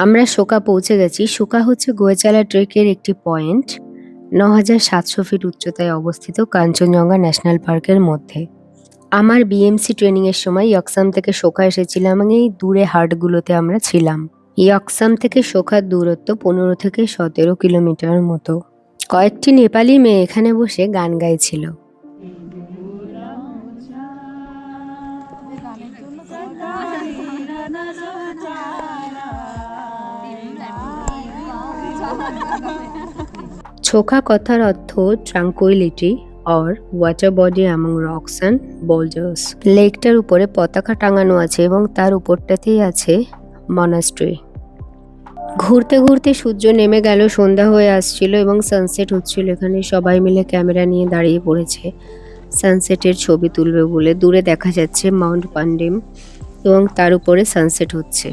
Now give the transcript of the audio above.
আমরা সোকা পৌঁছে গেছি। সোকা হচ্ছে গোয়েচালা ট্রেকের একটি পয়েন্ট। ৯,৭০০ ফিট উচ্চতায় অবস্থিত কাঞ্চনজঙ্ঘা ন্যাশনাল পার্কের মধ্যে। আমার বিএমসি ট্রেনিং এর সময় ইয়কসাম থেকে সোকা এসেছিলাম এবং এই দূরে হাটগুলোতে আমরা ছিলাম। ইয়কসাম থেকে সোখার দূরত্ব ১৫ থেকে ১৭ কিলোমিটার মতো। কয়েকটি নেপালি মেয়ে এখানে বসে গান গাইছিল। ছোকা কথার অর্থ tranquility or water body among rocks and boulders. লেকটার উপরে পতাকা টাঙানো আছে এবং তার উপরটাতেই আছে মনাস্ট্রি। ঘুরতে ঘুরতে সূর্য নেমে গেল, সন্ধ্যা হয়ে আসছিল এবং সানসেট হচ্ছিল। এখানে সবাই মিলে ক্যামেরা নিয়ে দাঁড়িয়ে পড়েছে সানসেটের ছবি তুলবে বলে। দূরে দেখা যাচ্ছে মাউন্ট পান্ডিম এবং তার উপরে সানসেট হচ্ছে।